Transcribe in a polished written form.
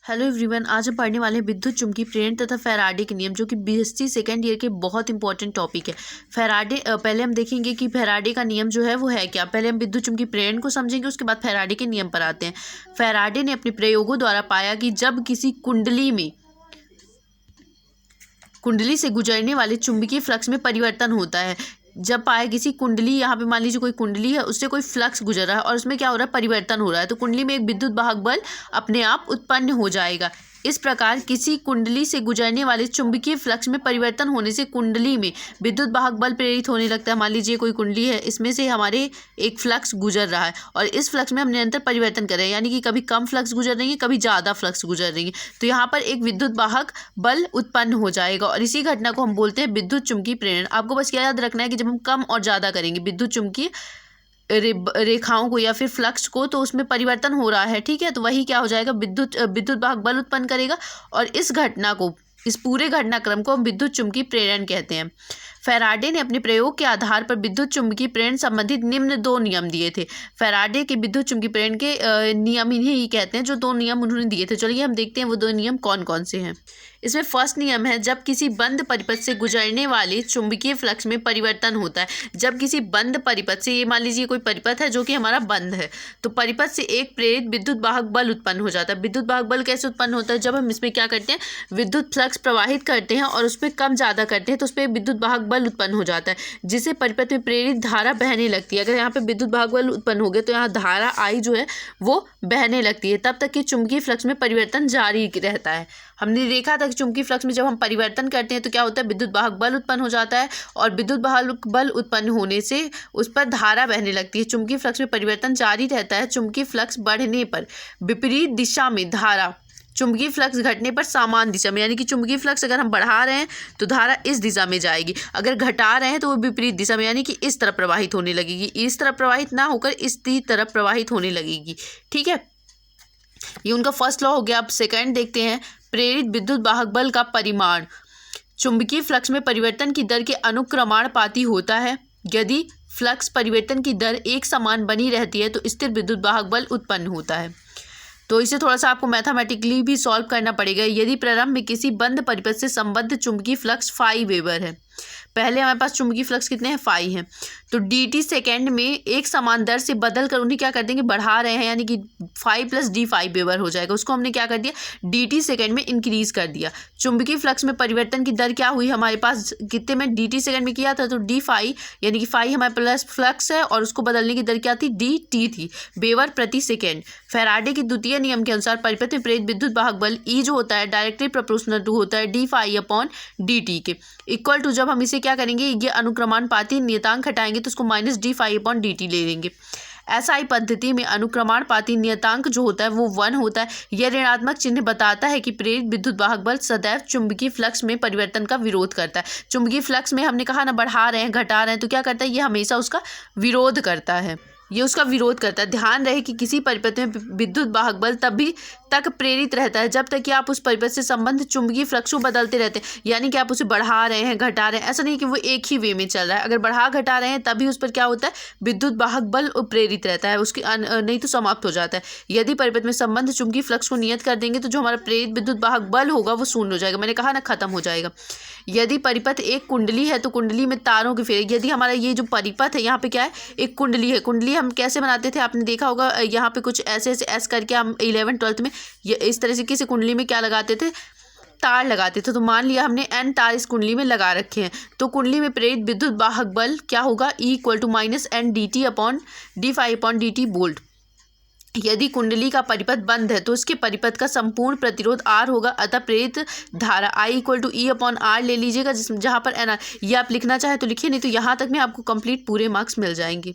Hello everyone, आज हम पढ़ने वाले हैं विद्युत चुम्बकीय प्रेरण तथा फैराडे के नियम, जो कि बीएससी सेकेंड ईयर के बहुत इंपॉर्टेंट टॉपिक है। फैराडे पहले हम देखेंगे कि फैराडे का नियम जो है वो है क्या। पहले हम विद्युत चुम्बकीय प्रेरण को समझेंगे, उसके बाद फैराडे के नियम पर आते हैं। फैराडे ने अपने प्रयोगों द्वारा पाया कि जब किसी कुंडली से गुजरने वाले चुंबकीय फ्लक्स में परिवर्तन होता है। जब पाए किसी कुंडली, यहाँ पे मान लीजिए कोई कुंडली है, उससे कोई फ्लक्स गुजर रहा है और उसमें क्या हो रहा है, परिवर्तन हो रहा है, तो कुंडली में एक विद्युत वाहक बल अपने आप उत्पन्न हो जाएगा। इस प्रकार किसी कुंडली से गुजरने वाले चुंबकीय फ्लक्स में परिवर्तन होने से कुंडली में विद्युत वाहक बल प्रेरित होने लगता है। मान लीजिए कोई कुंडली है, इसमें से हमारे एक फ्लक्स गुजर रहा है और इस फ्लक्स में हम निरंतर परिवर्तन कर रहे हैं, यानी कि कभी कम फ्लक्स गुजर रही है, कभी ज़्यादा फ्लक्स गुजर रही है, तो यहाँ पर एक विद्युत वाहक बल उत्पन्न हो जाएगा और इसी घटना को हम बोलते हैं विद्युत चुम्बकीय प्रेरण। आपको बस क्या याद रखना है कि जब हम कम और ज़्यादा करेंगे विद्युत चुम्बकीय रेखाओं को या फिर फ्लक्स को, तो उसमें परिवर्तन हो रहा है, ठीक है, तो वही क्या हो जाएगा, विद्युत वाहक बल उत्पन्न करेगा और इस पूरे घटनाक्रम को हम विद्युत चुम्बकीय प्रेरण कहते हैं। फैराडे ने अपने प्रयोग के आधार पर विद्युत चुम्बकीय प्रेरण संबंधित निम्न 2 नियम दिए थे। फैराडे के विद्युत चुम्बकीय प्रेरण के नियम इन्हीं ही कहते हैं, जो 2 नियम उन्होंने दिए थे। चलिए हम देखते हैं वो 2 नियम कौन कौन से हैं। इसमें फर्स्ट नियम है, जब किसी बंद परिपथ से गुजरने वाले चुंबकीय फ्लक्स में परिवर्तन होता है। जब किसी बंद परिपथ से, ये मान लीजिए कोई परिपथ है जो कि हमारा बंद है, तो परिपथ से एक प्रेरित विद्युत वाहक बल उत्पन्न हो जाता है। विद्युत वाहक बल कैसे उत्पन्न होता है, जब हम इसमें क्या करते हैं, विद्युत फ्लक्स प्रवाहित करते हैं और उस पर कम ज़्यादा करते हैं, तो उस पर विद्युत वाहक बल उत्पन्न हो जाता है, जिससे परिपथ में प्रेरित धारा बहने लगती है। अगर यहाँ पे विद्युत वाहक बल उत्पन्न हो गया तो यहाँ धारा आई जो है वो बहने लगती है, तब तक कि चुंबकीय फ्लक्स में परिवर्तन जारी रहता है। हमने देखा था कि चुंबकीय फ्लक्स में जब हम परिवर्तन करते हैं तो क्या होता है, विद्युत वाहक बल उत्पन्न हो जाता है और विद्युत वाहक बल उत्पन्न होने से उस पर धारा बहने लगती है। चुंबकीय फ्लक्स में परिवर्तन जारी रहता है। चुंबकीय फ्लक्स बढ़ने पर विपरीत दिशा में धारा, चुंबकीय फ्लक्स घटने पर समान दिशा में, यानी कि चुंबकीय फ्लक्स अगर हम बढ़ा रहे हैं तो धारा इस दिशा में जाएगी, अगर घटा रहे हैं तो वो विपरीत दिशा में, यानी कि इस तरफ प्रवाहित होने लगेगी। इस तरफ प्रवाहित ना होकर इस तरफ प्रवाहित होने लगेगी, ठीक है। ये उनका फर्स्ट लॉ हो गया। अब सेकंड देखते हैं, प्रेरित विद्युत वाहक बल का परिमाण चुंबकीय फ्लक्स में परिवर्तन की दर के अनुक्रमानुपाती होता है। यदि फ्लक्स परिवर्तन की दर एक समान बनी रहती है तो स्थिर विद्युत वाहक बल उत्पन्न होता है। तो इसे थोड़ा सा आपको मैथमेटिकली भी सॉल्व करना पड़ेगा। यदि प्रारंभ में किसी बंद परिपथ से संबद्ध चुंबकीय फ्लक्स 5 वेबर है, पहले हमारे पास चुंबकीय फ्लक्स कितने हैं, 5 हैं, तो dt सेकेंड में एक समान दर से बदल कर उन्हें क्या कर देंगे, बढ़ा रहे हैं, यानी कि 5 + d 5 वेबर हो जाएगा। उसको हमने क्या कर दिया, dt सेकेंड में इंक्रीज कर दिया। चुंबकीय फ्लक्स में परिवर्तन की दर क्या हुई हमारे पास, कितने में, dt सेकेंड में किया था तो d5, यानी कि 5 हमारे प्लस फ्लक्स है और उसको बदलने की दर क्या थी, dt थी, वेबर प्रति सेकेंड। फैराडे के द्वितीय नियम के अनुसार परिपथ में प्रेरित विद्युत वाहक बल E जो होता है डायरेक्टली प्रोपोर्शनल टू होता है d5/dt के, इक्वल टू, जब हम इसे क्या करेंगे, ये अनुक्रमानुपाती नियतांक हटाएंगे तो उसको -d5/dt ले लेंगे। SI पद्धति में अनुक्रमानुपाती नियतांक जो होता है वो 1 होता है। यह ऋणात्मक चिन्ह बताता है कि प्रेरित विद्युत वाहक बल सदैव चुंबकीय फ्लक्स में परिवर्तन का विरोध करता है। चुंबकीय फ्लक्स में हमने कहा ना, बढ़ा रहे हैं, घटा रहे हैं, तो क्या करता है, ये हमेशा उसका विरोध करता है, ये उसका विरोध करता है। ध्यान रहे कि किसी परिपथ में विद्युत वाहक बल तभी तक प्रेरित रहता है जब तक कि आप उस परिपथ से संबंध चुंबकीय फ्लक्स को बदलते रहते हैं, यानी कि आप उसे बढ़ा रहे हैं, घटा रहे हैं, ऐसा नहीं कि वो एक ही वे में चल रहा है। अगर बढ़ा घटा रहे हैं तभी उस पर क्या होता है, विद्युत वाहक बल प्रेरित रहता है, उसकी नहीं तो समाप्त हो जाता है। यदि परिपथ में संबंध चुंबकीय फ्लक्स को नियत कर देंगे तो जो हमारा प्रेरित विद्युत वाहक बल होगा वो शून्य हो जाएगा, मैंने कहा ना, खत्म हो जाएगा। यदि परिपथ एक कुंडली है तो कुंडली में तारों के फेरे, यदि हमारा ये जो परिपथ है, यहाँ पे क्या है, एक कुंडली है। कुंडली हम कैसे बनाते थे, आपने देखा होगा, यहाँ पे कुछ ऐसे ऐसे ऐस करके हम 11th-12th में इस तरह से किसी कुंडली में क्या लगाते थे, तार लगाते थे। तो मान लिया हमने n तार इस कुंडली में लगा रखे हैं, तो कुंडली में प्रेरित विद्युत वाहक बल क्या होगा, E = -N/d5/dt वोल्ट। यदि कुंडली का परिपथ बंद है तो उसके परिपथ का संपूर्ण प्रतिरोध R होगा, अतः प्रेरित धारा I = E/R ले लीजिएगा, जहाँ पर NR, ये आप लिखना चाहे तो लिखिए, नहीं तो यहाँ तक में आपको कंप्लीट पूरे मार्क्स मिल जाएंगे।